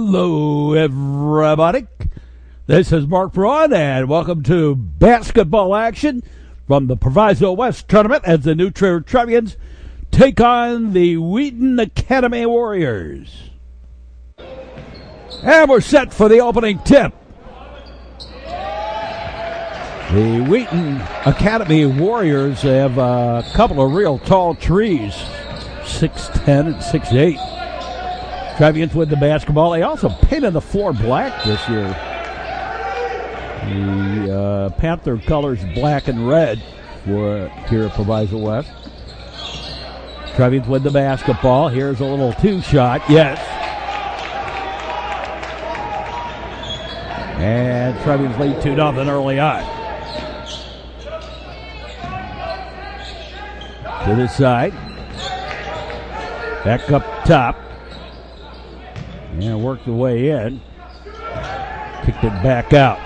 Hello, everybody. This is Mark Braun, and welcome to basketball action from the Proviso West Tournament as the new Trier Trevians take on the Wheaton Academy Warriors. And we're set for the opening tip. The Wheaton Academy Warriors have a couple of real tall trees, 6'10 and 6'8. Trevians with the basketball. They also painted the floor black this year. The Panther colors black and red for here at Proviso West. Trevians with the basketball. Here's a little two-shot. Yes. And Trevians lead 2-0 early on. To the side. Back up top. And worked the way in. Kicked it back out.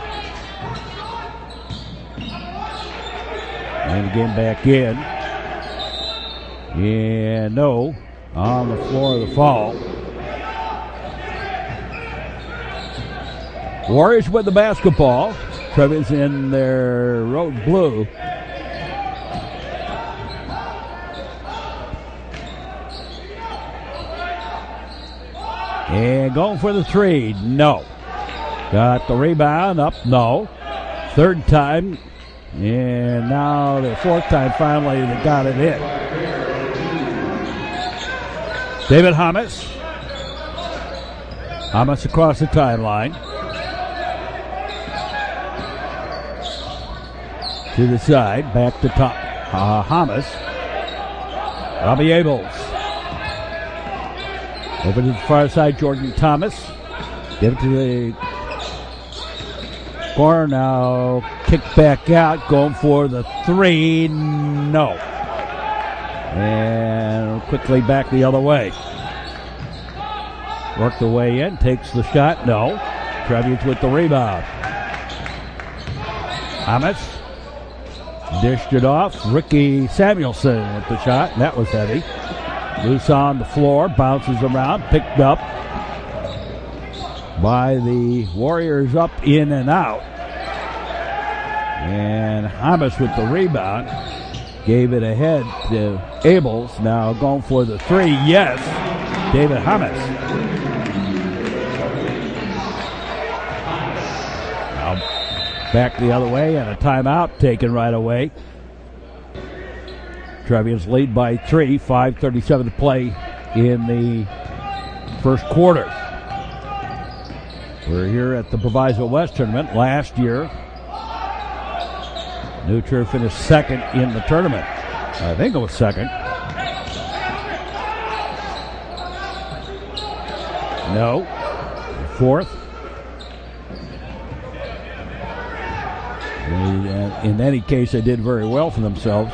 And again back in. And no. On the floor of the foul. Warriors with the basketball. Trevians in their road blue. And going for the three. No. Got the rebound up. No. Third time. And now the fourth time finally they got it in. David Hamas. Hamas across the timeline. To the side. Back to top. Hamas. Robbie Abels. Over to the far side, Jordan Thomas. Give it to the corner now. Kick back out. Going for the three. No. And quickly back the other way. Work the way in. Takes the shot. No. Trevians with the rebound. Hamas dished it off. Ricky Samuelson with the shot. And that was heavy. Loose on the floor, bounces around, picked up by the Warriors up, in, and out. And Hamas with the rebound. Gave it ahead to Abels. Now going for the three. Yes, David Hamas. Now back the other way, and a timeout taken right away. Trevians lead by 3, 5:37 to play in the first quarter. We're here at the Proviso West Tournament. Last year, New Trier finished second in the tournament. I think it was second. No. Fourth. In any case, they did very well for themselves.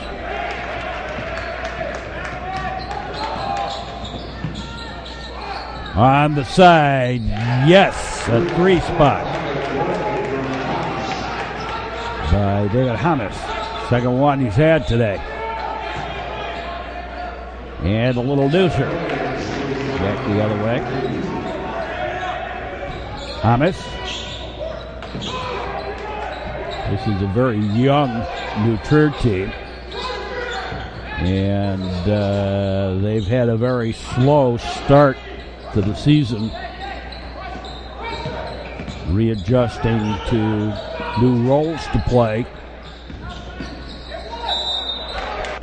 On the side, yes, a three spot by David Hamas. Second one he's had today. And a little deucer. Back the other way. Hamas. This is a very young New Trier team. And they've had a very slow start to the season, readjusting to new roles to play.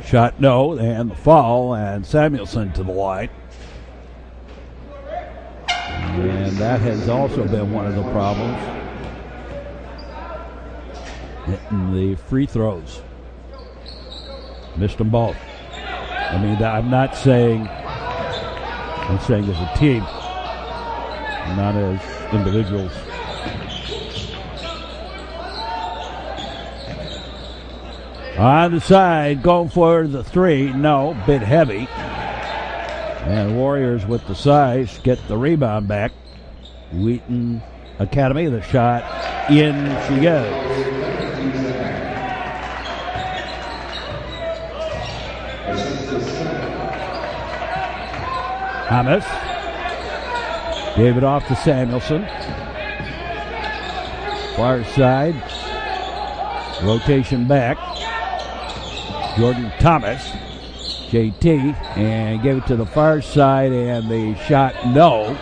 Shot no, and the foul, and Samuelson to the line. And that has also been one of the problems. Hitting the free throws. Missed them both. I mean, I'm not saying as a team, not as individuals. On the side, going for the three. No, bit heavy. And Warriors with the size get the rebound back. Wheaton Academy, the shot in she goes. Hamas Gave it off to Samuelson. Far side. Rotation back. Jordan Thomas. JT. And gave it to the far side. And the shot, no.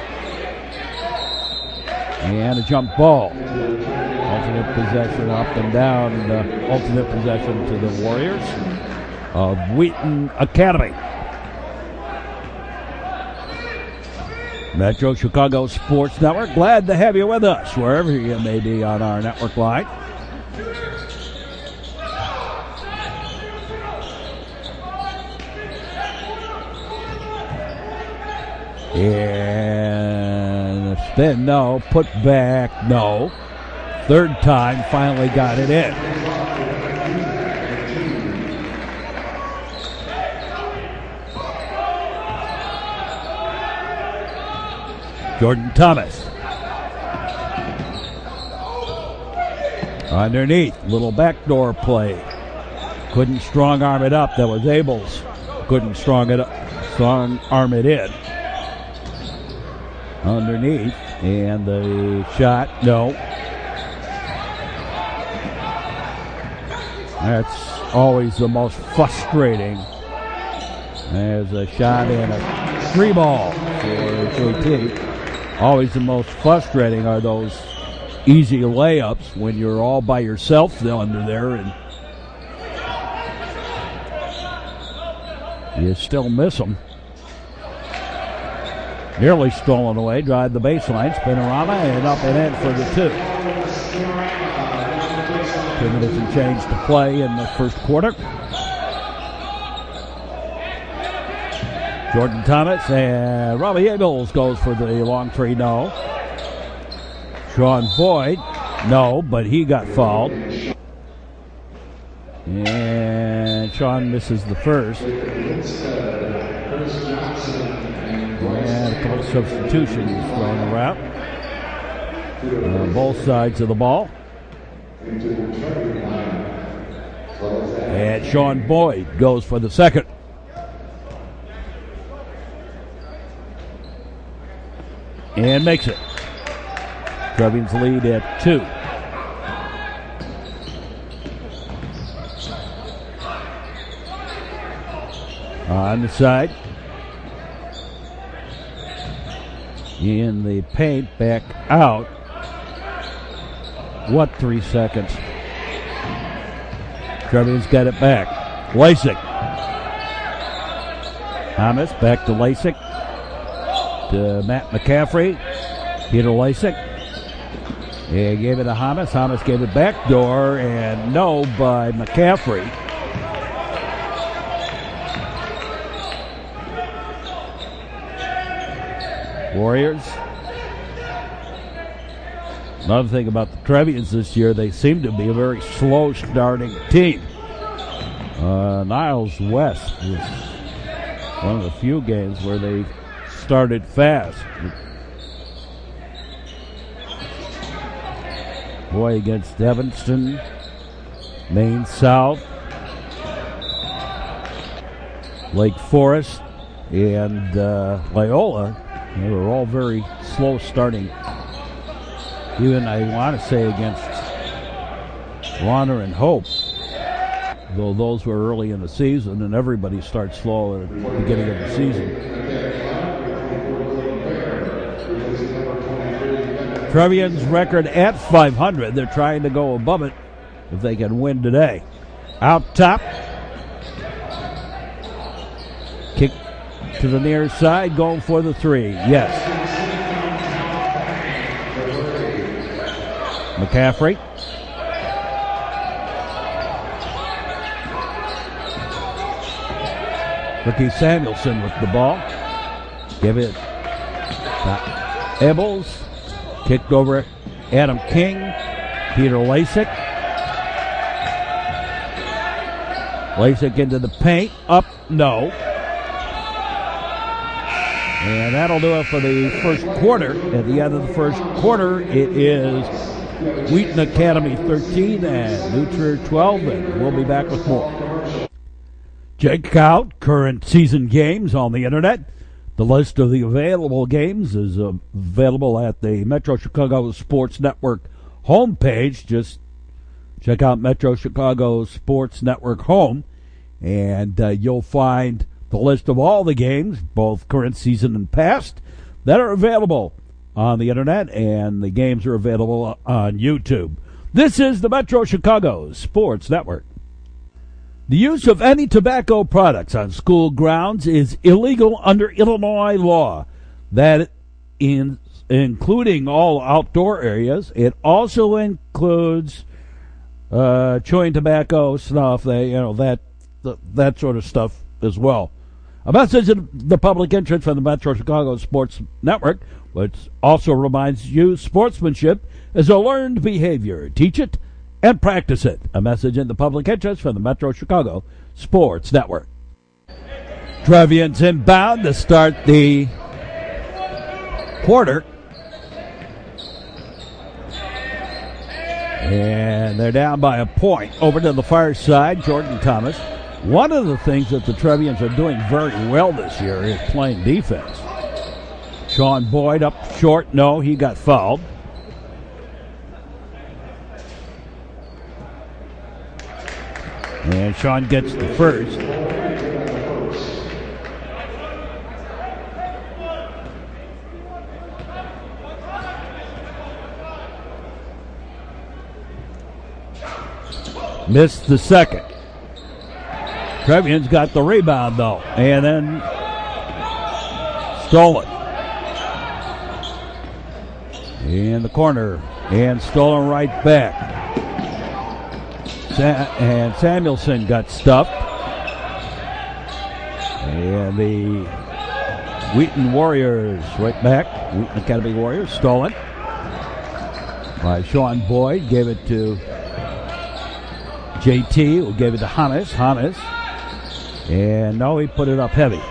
And a jump ball. Alternate possession up and down. Alternate possession to the Warriors of Wheaton Academy. Metro Chicago Sports Network, glad to have you with us wherever you may be on our network line. And a spin, no. Put back, no. Third time, finally got it in. Jordan Thomas. Underneath, little backdoor play. Couldn't strong arm it up. That was Abels. Couldn't strong arm it in. Underneath, and the shot, no. That's always the most frustrating. There's a shot and a three ball for JT. Always the most frustrating are those easy layups when you're all by yourself under there and you still miss them. Nearly stolen away. Drive the baseline. Spinorama and up and in for the two. 2 minutes and change to play in the first quarter. Jordan Thomas and Robbie Abels goes for the long three, no. Sean Boyd, no, but he got fouled. And Sean misses the first. And a couple of substitutions thrown around. On both sides of the ball. And Sean Boyd goes for the second. And makes it. Trevians lead at 2. On the side. In the paint, back out. What 3 seconds? Trevians got it back. Lasik. Thomas back to Lasik. To Matt McCaffrey. Peter Lasik. He gave it to Hamas. Hamas gave it backdoor and no by McCaffrey. Warriors. Another thing about the Trevians this year, they seem to be a very slow starting team. Niles West was one of the few games where they started fast. Boy against Evanston, Maine South, Lake Forest, and Loyola. They were all very slow starting. Even, I want to say, against Warner and Hope, though those were early in the season, and everybody starts slow at the beginning of the season. Trevians record at 500. They're trying to go above it if they can win today. Out top. Kick to the near side, going for the three. Yes. McCaffrey. Ricky Samuelson with the ball. Give it to Ebels. Kicked over Adam King. Peter Lasik. Lasik into the paint. Up, no. And that'll do it for the first quarter. At the end of the first quarter, it is Wheaton Academy 13 and New Trier 12, and we'll be back with more. Check out current season games on the internet. The list of the available games is available at the Metro Chicago Sports Network homepage. Just check out Metro Chicago Sports Network home, and you'll find the list of all the games, both current season and past, that are available on the internet, and the games are available on YouTube. This is the Metro Chicago Sports Network. The use of any tobacco products on school grounds is illegal under Illinois law. That including all outdoor areas. It also includes chewing tobacco, snuff, that sort of stuff as well. A message of the public interest from the Metro Chicago Sports Network, which also reminds you sportsmanship is a learned behavior. Teach it and practice it. A message in the public interest from the Metro Chicago Sports Network. Trevians inbound to start the quarter. And they're down by a point. Over to the far side, Jordan Thomas. One of the things that the Trevians are doing very well this year is playing defense. Sean Boyd up short. No, he got fouled. And Sean gets the first. Missed the second. Trevians got the rebound, though, and then stole it. In the corner, and stolen right back. And Samuelson got stuffed. And the Wheaton Warriors right back. Wheaton Academy Warriors stolen by Sean Boyd. Gave it to JT, who gave it to Hannes. And no, he put it up heavy.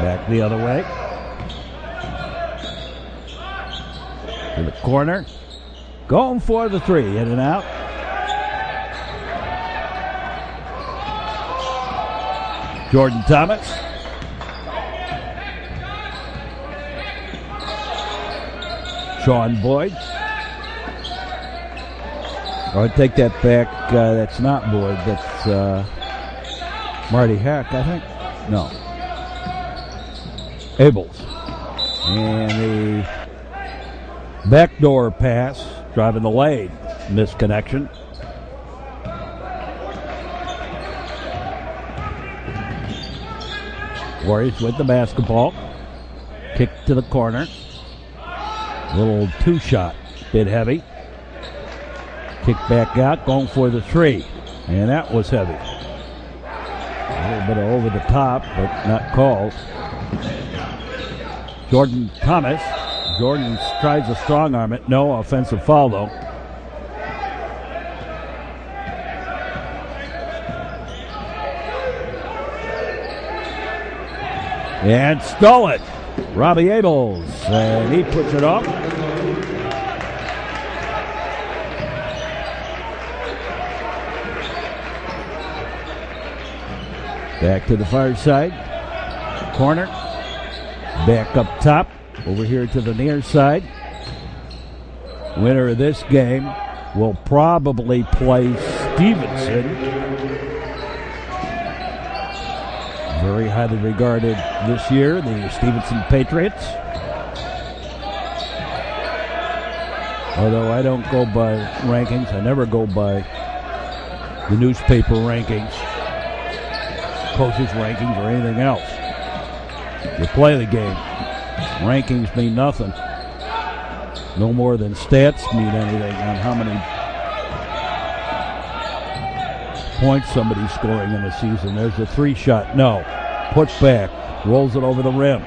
Back the other way. To the corner. Going for the three. In and out. Jordan Thomas. Sean Boyd. I take that back. That's not Boyd. That's Marty Hack, I think. No. Abels. And the backdoor pass, driving the lane. Missed connection. Warriors with the basketball. Kick to the corner. Little two-shot. Bit heavy. Kick back out, going for the three. And that was heavy. A little bit of over the top, but not called. Jordan Thomas. Jordan tries to strong arm it. No offensive foul, though. And stole it. Robbie Abels. And he puts it up. Back to the far side. Corner. Back up top. Over here to the near side. Winner of this game will probably play Stevenson. Very highly regarded this year, the Stevenson Patriots. Although I don't go by rankings, I never go by the newspaper rankings, coaches' rankings, or anything else. You play the game. Rankings mean nothing. No more than stats mean anything on how many points somebody's scoring in a season. There's a three-shot. No. Put back. Rolls it over the rim.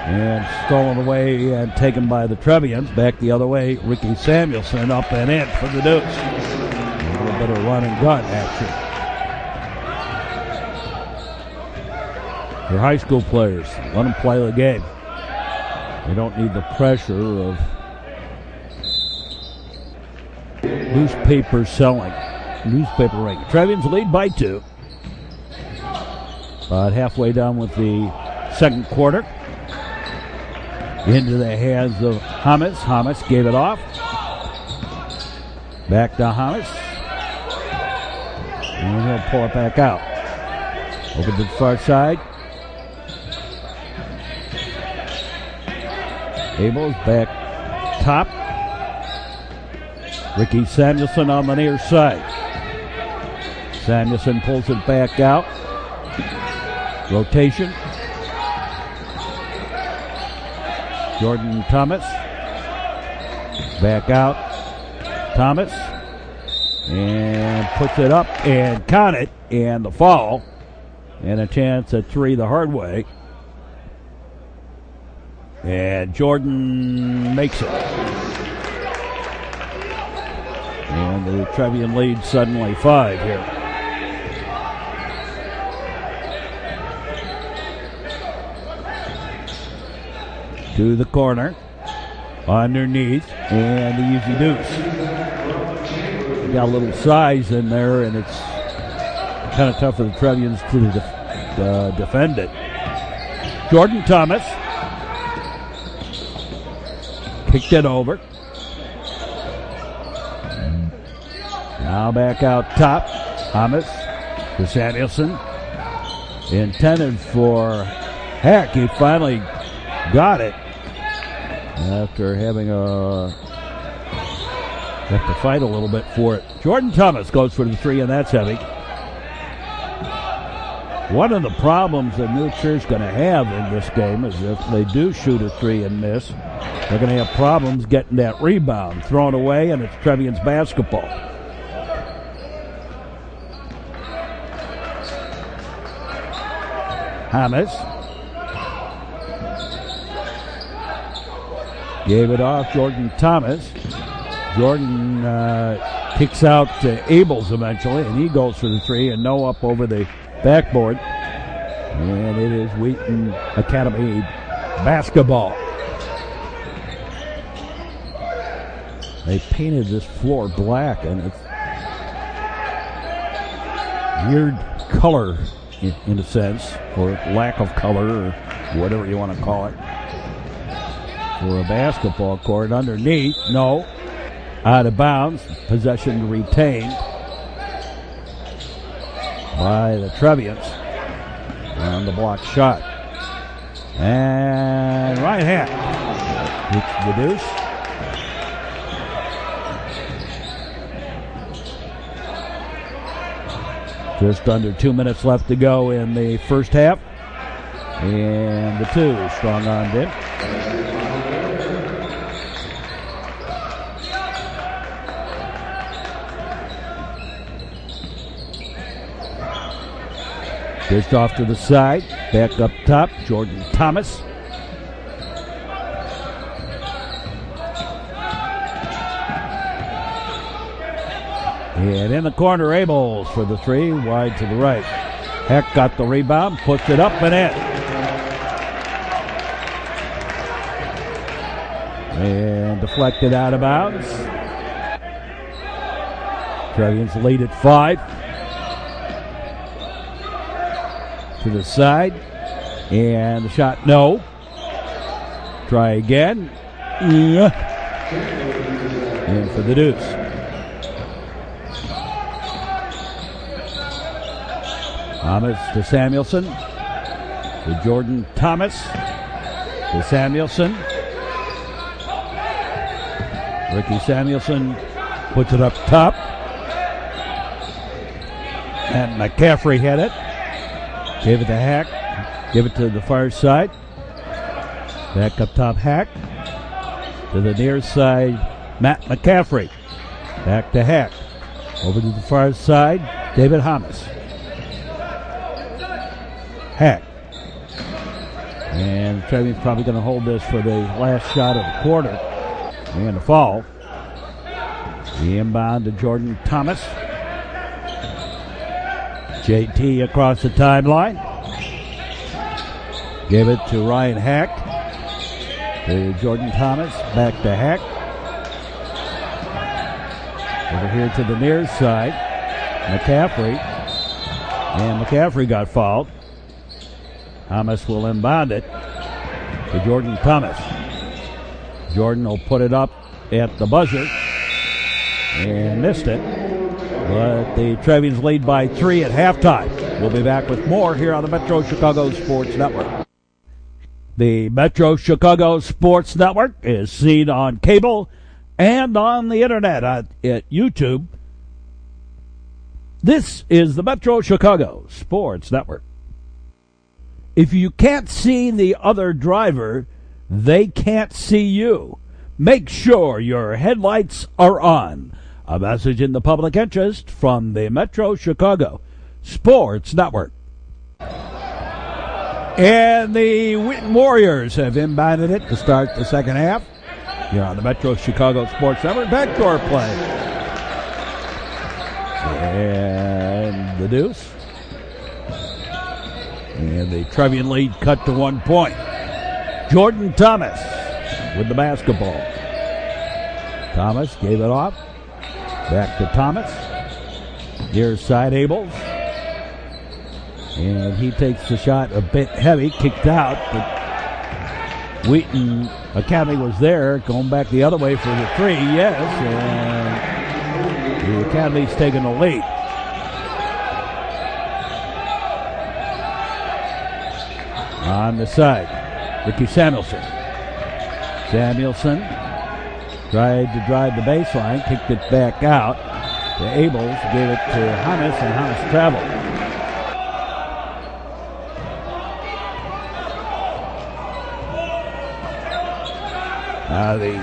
And stolen away and taken by the Trevians. Back the other way. Ricky Samuelson up and in for the Dukes. A little bit of run and gun action. For high school players, let them play the game. They don't need the pressure of newspaper selling. Newspaper ranking. Trevians lead by 2. About halfway done with the second quarter. Into the hands of Hamas. Hamas gave it off. Back to Hamas. And he'll pull it back out. Over to the far side. Abels back top. Ricky Samuelson on the near side. Samuelson pulls it back out. Rotation. Jordan Thomas. Back out. Thomas. And puts it up and count it. And the foul. And a chance at three the hard way. And Jordan makes it. And the Trevian lead suddenly 5 here. To the corner. Underneath. And the easy deuce. Got a little size in there, and it's kind of tough for the Trevians to defend it. Jordan Thomas. Kicked it over. Now back out top. Hamas to Samuelson. Intended for Heck. He finally got it after having have to fight a little bit for it. Jordan Thomas goes for the three, and that's heavy. One of the problems that New Trier's going to have in this game is if they do shoot a three and miss, they're going to have problems getting that rebound thrown away, and it's Trevian's basketball. Hamas gave it off. Jordan Thomas. Jordan kicks out to Abels eventually, and he goes for the three, and no up over the backboard. And it is Wheaton Academy basketball. They painted this floor black, and it's weird color in a sense, or lack of color, or whatever you want to call it, for a basketball court. Underneath, no. Out of bounds. Possession retained by the Trevians on the block shot. And right hand. It's the deuce. Just under 2 minutes left to go in the first half. And the two, strong armed in. Dished off to the side. Back up top, Jordan Thomas. And in the corner, Abels for the three, wide to the right. Heck got the rebound, puts it up and in. And deflected out of bounds. Trevians lead at 5. To the side. And the shot, no. Try again. And for the deuce. Thomas to Samuelson. To Jordan Thomas. To Samuelson. Ricky Samuelson puts it up top. And McCaffrey had it. Gave it to Hack. Give it to the far side. Back up top, Hack. To the near side, Matt McCaffrey. Back to Hack. Over to the far side, David Hamas. Hack. And Trevian's probably going to hold this for the last shot of the quarter. And the foul. The inbound to Jordan Thomas. JT across the timeline. Gave it to Ryan Hack. To Jordan Thomas. Back to Hack. Over here to the near side. McCaffrey. And McCaffrey got fouled. Thomas will inbound it to Jordan Thomas. Jordan will put it up at the buzzer and missed it. But the Trevians lead by 3 at halftime. We'll be back with more here on the Metro Chicago Sports Network. The Metro Chicago Sports Network is seen on cable and on the internet at YouTube. This is the Metro Chicago Sports Network. If you can't see the other driver, they can't see you. Make sure your headlights are on. A message in the public interest from the Metro Chicago Sports Network. And the Wheaton Warriors have inbounded it to start the second half. Here on the Metro Chicago Sports Network, backdoor play. And the deuce. And the Trevian lead cut to 1 point. Jordan Thomas with the basketball. Thomas gave it off. Back to Thomas. Near side Abels. And he takes the shot a bit heavy, kicked out. But Wheaton Academy was there, going back the other way for the 3. Yes, and the Academy's taking the lead. On the side, Ricky Samuelson. Samuelson tried to drive the baseline, kicked it back out to Abels, gave it to Hannes, and Hannes traveled. The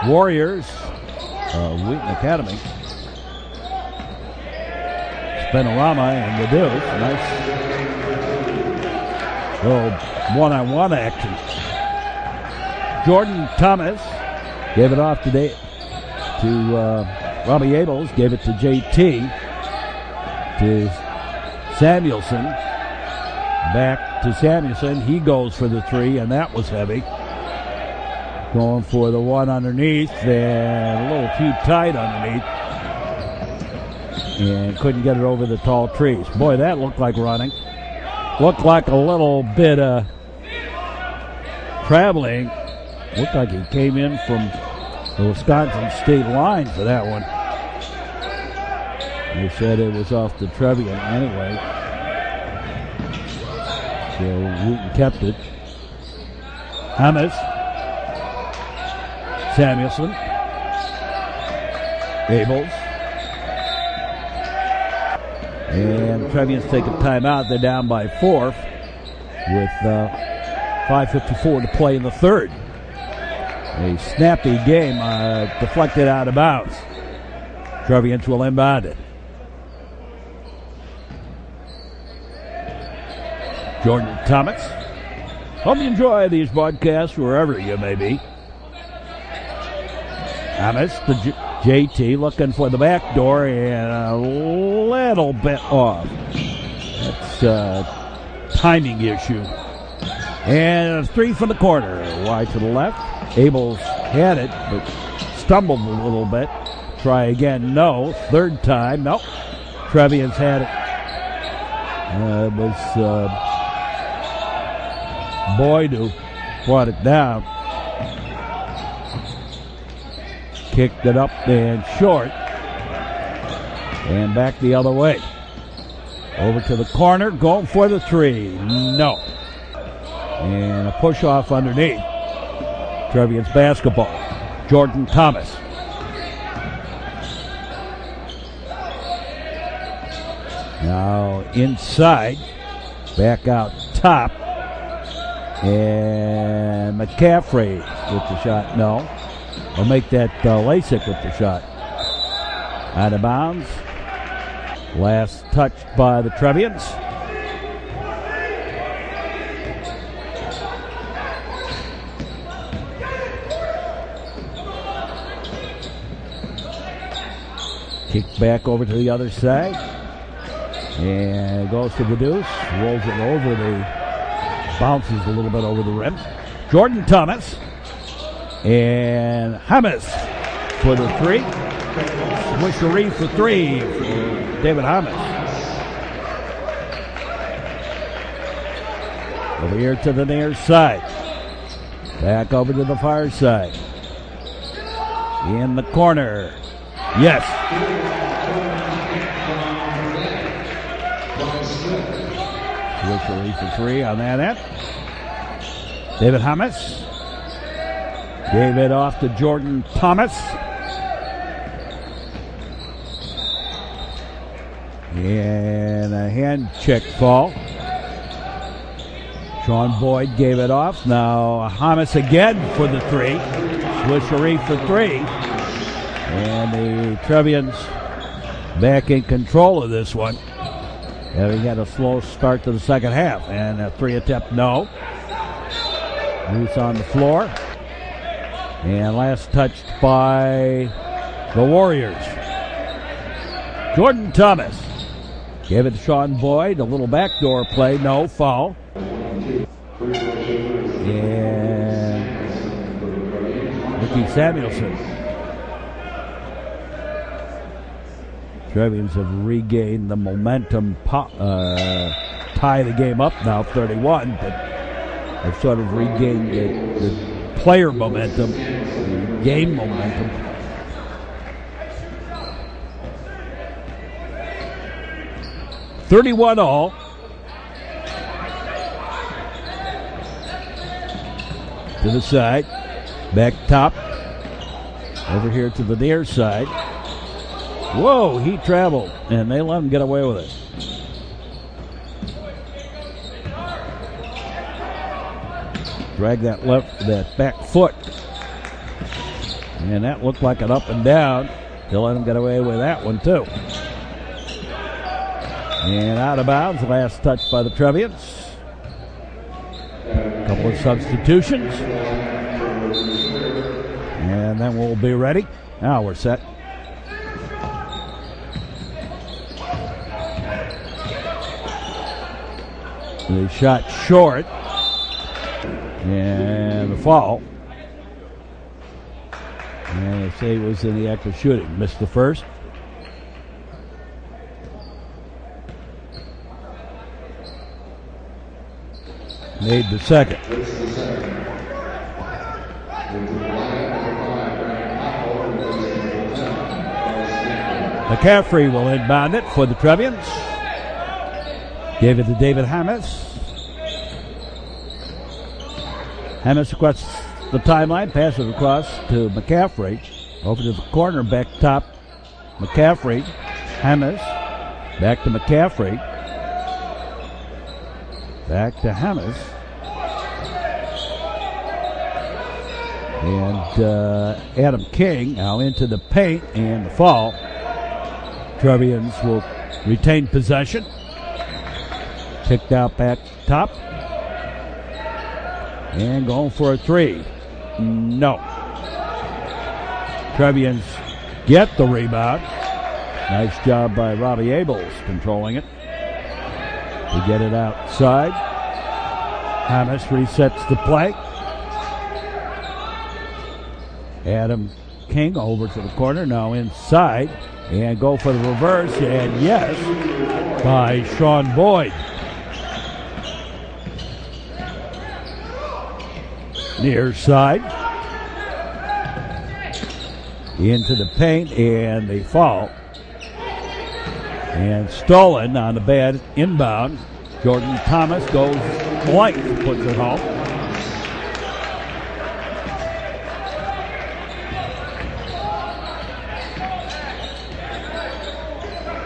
Warriors, Wheaton Academy, Spenorama and the deuce. Nice little one-on-one action. Jordan Thomas gave it off today to Robbie Abels, gave it to JT, to Samuelson, back to Samuelson. He goes for the 3, and that was heavy. Going for the one underneath, and a little too tight underneath, and couldn't get it over the tall trees. Boy, that looked like running. Looked like a little bit of traveling. Looked like he came in from the Wisconsin state line for that one. They said it was off the Trevian anyway. So Wheaton kept it. Hannes. Samuelson. Abels. And Trevians take a timeout. They're down by 4 with 5:54 to play in the third. A snappy game, deflected out of bounds. Trevians will inbound it. Jordan Thomas. Hope you enjoy these broadcasts wherever you may be. Thomas, the JT, looking for the back door and a little bit off. That's a timing issue. And a 3 from the corner. Wide to the left. Abels had it, but stumbled a little bit. Try again, no. Third time, no. Trevians had it. It was Boyd who brought it down. Kicked it up and short. And back the other way. Over to the corner, going for the 3. No. And a push off underneath. Trevians basketball. Jordan Thomas. Now inside. Back out top. And McCaffrey with the shot. No. Will make that Lasik with the shot. Out of bounds. Last touched by the Trevians. Kicked back over to the other side. And goes to the deuce. Rolls it over the... Bounces a little bit over the rim. Jordan Thomas. And Hamas for the 3. Swishery for 3 for David Hamas. Over here to the near side. Back over to the far side. In the corner. Yes. Swishery for three on that end. David Hamas gave it off to Jordan Thomas. And a hand check fall. Sean Boyd gave it off. Now Hamas again for the three. Swishery for three. And the Trevians back in control of this one. Having had a slow start to the second half. And a three attempt, no. Loose on the floor. And last touched by the Warriors. Jordan Thomas gave it to Sean Boyd. A little backdoor play, no foul. And Ricky Samuelson. Trevians have regained the momentum, tie the game up now, 31, but have sort of regained the player momentum, the game momentum. $31-all. To the side, back top, over here to the near side. Whoa, he traveled, and they let him get away with it. Drag that back foot, and that looked like an up and down. They let him get away with that one too. And out of bounds, last touch by the Trevians. A couple of substitutions, and then we'll be ready. Now we're set. They shot short, and the foul. And they say it was in the act of shooting. Missed the first. Made the second. McCaffrey will inbound it for the Trevians. Gave it to David Hamas. Hamas across the timeline, passes it across to McCaffrey. Over to the corner, back top. McCaffrey, Hamas, back to McCaffrey. Back to Hamas. And Adam King now into the paint, and the foul. Trevians will retain possession. Picked out back top. And going for a three. No. Trevians get the rebound. Nice job by Robbie Abels controlling it. To get it outside. Hamas resets the play. Adam King over to the corner, now inside. And go for the reverse, and yes, by Sean Boyd. Near side. Into the paint, and they fall. And stolen on the bad inbound. Jordan Thomas goes blank, puts it home.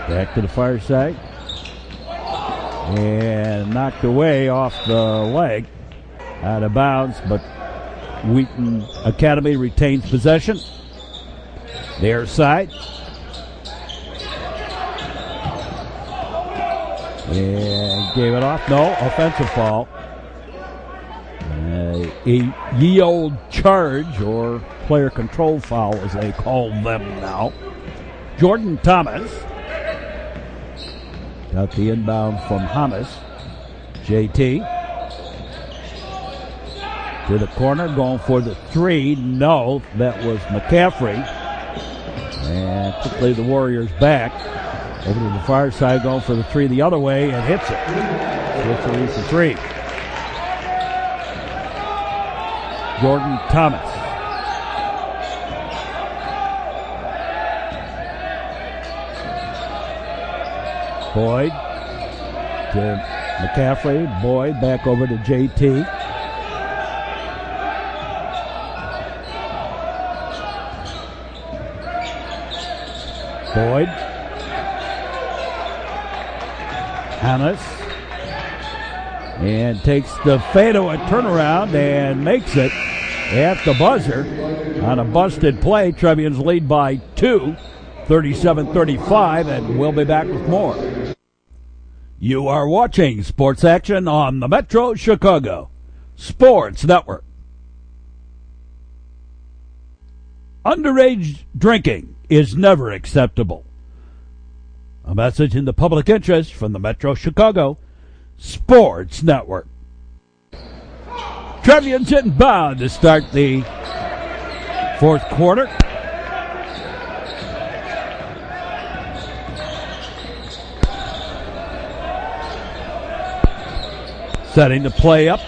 Back to the far side. And knocked away off the leg. Out of bounds, but Wheaton Academy retains possession. Their side. And gave it off. No, offensive foul. A ye old charge, or player control foul as they call them now. Jordan Thomas got the inbound from Hamas. JT to the corner, going for the three. No, that was McCaffrey. And quickly the Warriors back. Over to the far side, going for the three the other way, and hits it. Swishery for three. Jordan Thomas. Boyd to McCaffrey. Boyd back over to JT. Boyd. Hannes. And takes the fadeaway turnaround and makes it at the buzzer on a busted play. Trevians lead by 2, 37-35, and we'll be back with more. You are watching Sports Action on the Metro Chicago Sports Network. Underage drinking is never acceptable. A message in the public interest from the Metro Chicago Sports Network. Trevians inbound to start the fourth quarter. Setting the play up.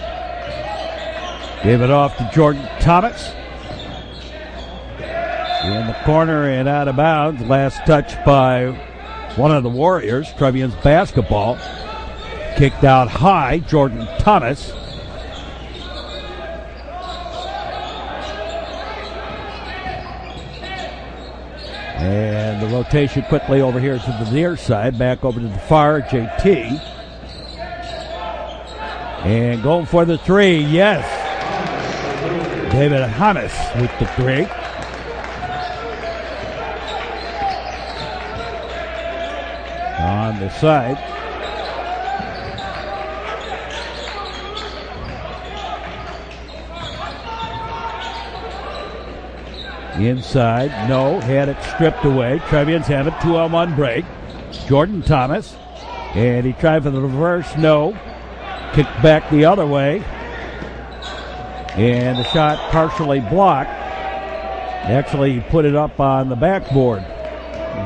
Gave it off to Jordan Thomas. In the corner and out of bounds. Last touch by one of the Warriors. Trevians basketball. Kicked out high. Jordan Thomas. And the rotation quickly over here to the near side. Back over to the far. JT. And going for the three. Yes. David Hannes with the three. On the side. Inside, no, had it stripped away. Trevians have it, 2-on-1 break. Jordan Thomas, and he tried for the reverse, no. Kicked back the other way. And the shot partially blocked. Actually, he put it up on the backboard.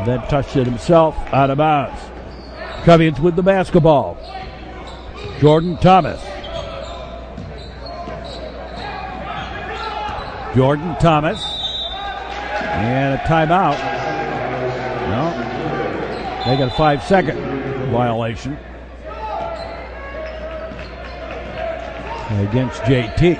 Then touched it himself out of bounds. Trevians with the basketball. Jordan Thomas. Jordan Thomas. And a timeout. No. They got a 5-second violation against JT.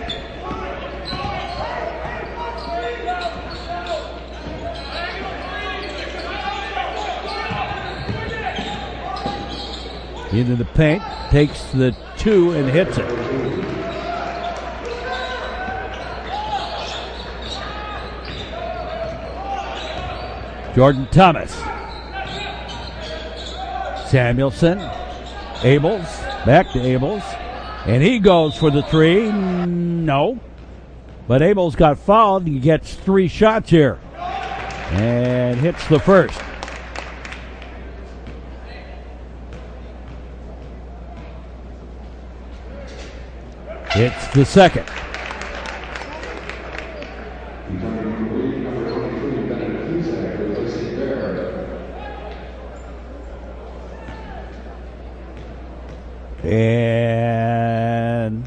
Into the paint, takes the two and hits it. Jordan Thomas. Samuelson. Abels. Back to Abels. And he goes for the three. No. But Abels got fouled. He gets 3 shots here. And hits the first. It's the second. And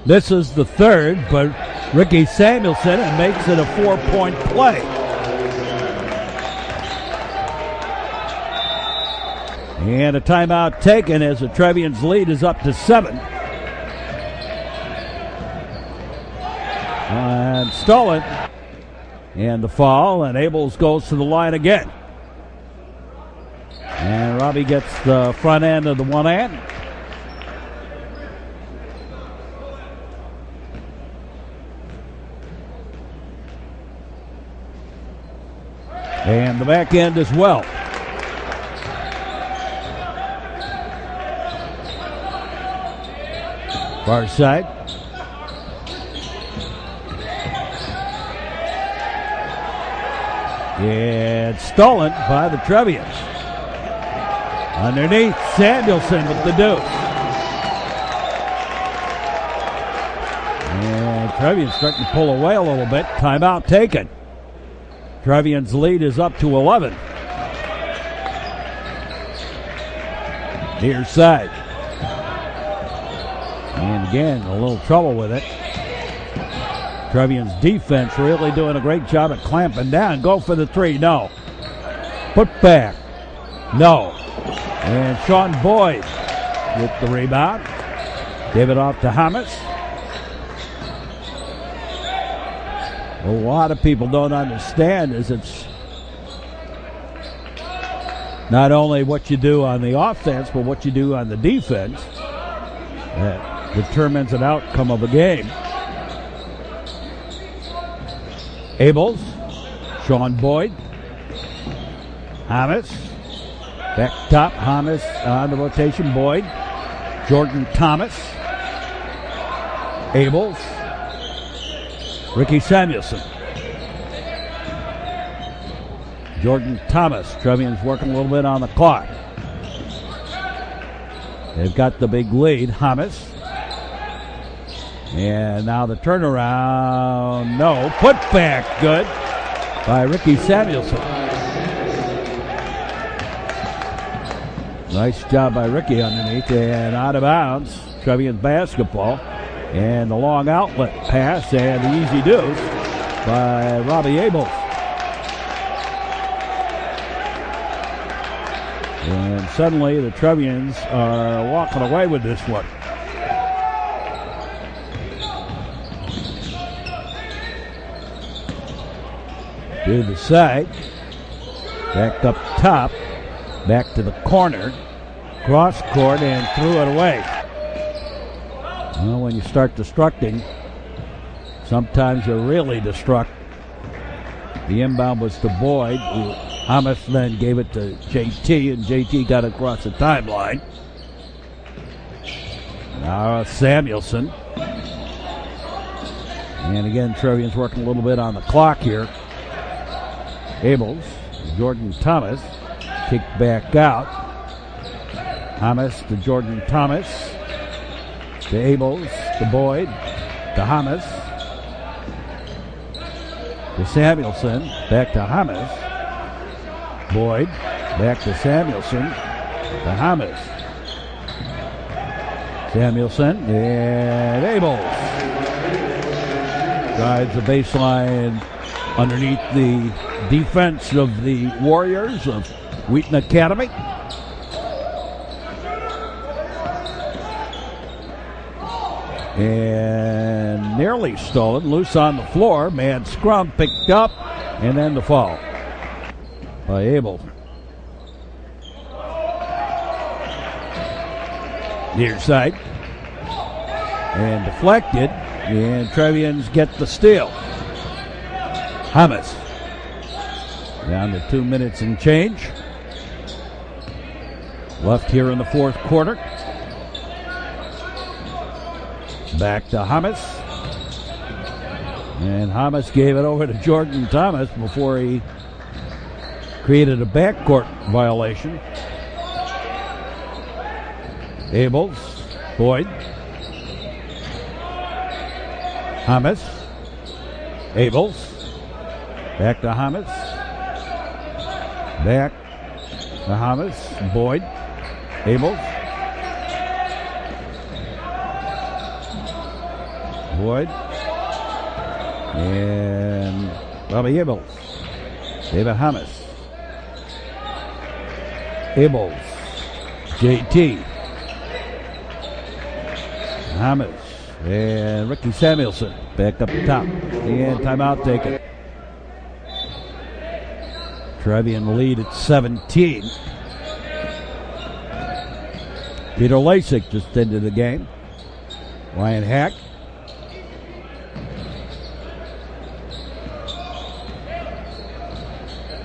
this is the third, but Ricky Samuelson makes it a 4-point play. And a timeout taken as the Trevians lead is up to 7. And stolen. And the foul, and Abels goes to the line again. And Robbie gets the front end of the one hand. And the back end as well. Far side. It's stolen by the Trevians. Underneath, Samuelson with the deuce. And Trevians starting to pull away a little bit. Timeout taken. Trevians lead is up to 11. Near side. And again, a little trouble with it. Trevians defense really doing a great job at clamping down. Go for the three. No. Put back. No. And Sean Boyd with the rebound. Give it off to Hamas. A lot of people don't understand is it's not only what you do on the offense, but what you do on the defense that determines an outcome of a game. Abels, Sean Boyd, Hamas, back top, Hamas on the rotation, Boyd, Jordan Thomas, Abels, Ricky Samuelson. Jordan Thomas, Trevians working a little bit on the clock. They've got the big lead, Hamas. And now the turnaround, no, put back, good, by Ricky Samuelson. Nice job by Ricky underneath and out of bounds. Trevian basketball. And the long outlet pass and the easy deuce by Robbie Abels. And suddenly the Trevians are walking away with this one. To the side. Back up top. Back to the corner. Cross court and threw it away. Well, when you start destructing, sometimes you really destruct. The inbound was to Boyd. Hamas then gave it to JT, and JT got across the timeline. Now Samuelson. And again, Trevian's working a little bit on the clock here. Abels, Jordan Thomas, kicked back out. Hamas to Jordan Thomas. To Abels, to Boyd, to Hamas, to Samuelson, back to Hamas, Boyd, back to Samuelson, to Hamas, Samuelson, and Abels. Drives the baseline underneath the defense of the Warriors of Wheaton Academy. And nearly stolen, loose on the floor. Man scrum picked up, and then the foul by Abel. Near side. And deflected, and Trevians get the steal. Hamas. Down to 2 minutes and change. Left here in the fourth quarter. Back to Hamas. And Hamas gave it over to Jordan Thomas before he created a backcourt violation. Abels, Boyd, Hamas, Abels, back to Hamas, back to Hamas, Boyd, Abels, Boyd, and Robbie Abels. David Hamas. Abels. JT. Hamas. And Ricky Samuelson back up the top. And timeout taken. Trevian lead at 17. Peter Lasik just into the game. Ryan Hack.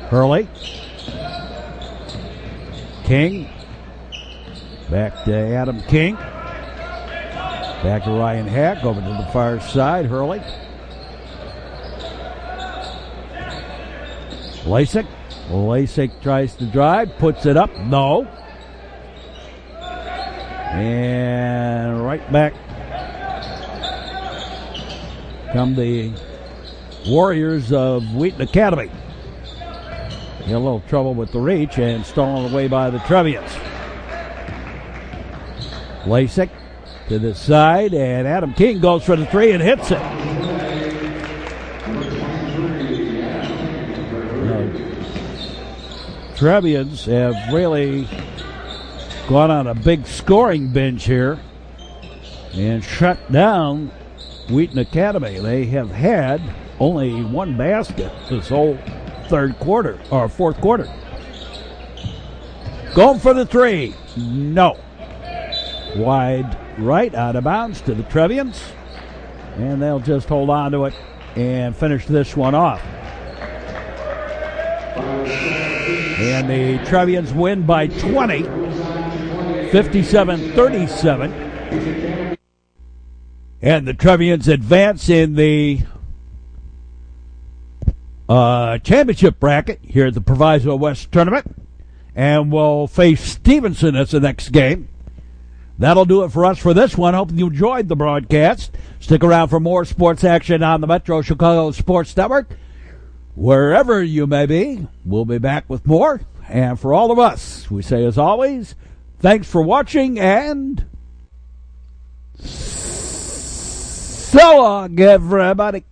Hurley. King. Back to Adam King. Back to Ryan Hack. Over to the far side. Hurley. Lasik. Lasik tries to drive. Puts it up. No. And right back come the Warriors of Wheaton Academy. Had a little trouble with the reach and stolen away by the Trevians. Lasik to the side, and Adam King goes for the three and hits it. Trevians have really gone on a big scoring binge here and shut down Wheaton Academy. They have had only one basket this whole fourth quarter. Going for the three. No. Wide right, out of bounds to the Trevians. And they'll just hold on to it and finish this one off. And the Trevians win by 20, 57-37. And the Trevians advance in the championship bracket here at the Proviso West Tournament. And will face Stevenson as the next game. That'll do it for us for this one. Hope you enjoyed the broadcast. Stick around for more sports action on the Metro Chicago Sports Network. Wherever you may be, we'll be back with more. And for all of us, we say as always, thanks for watching and so long, everybody.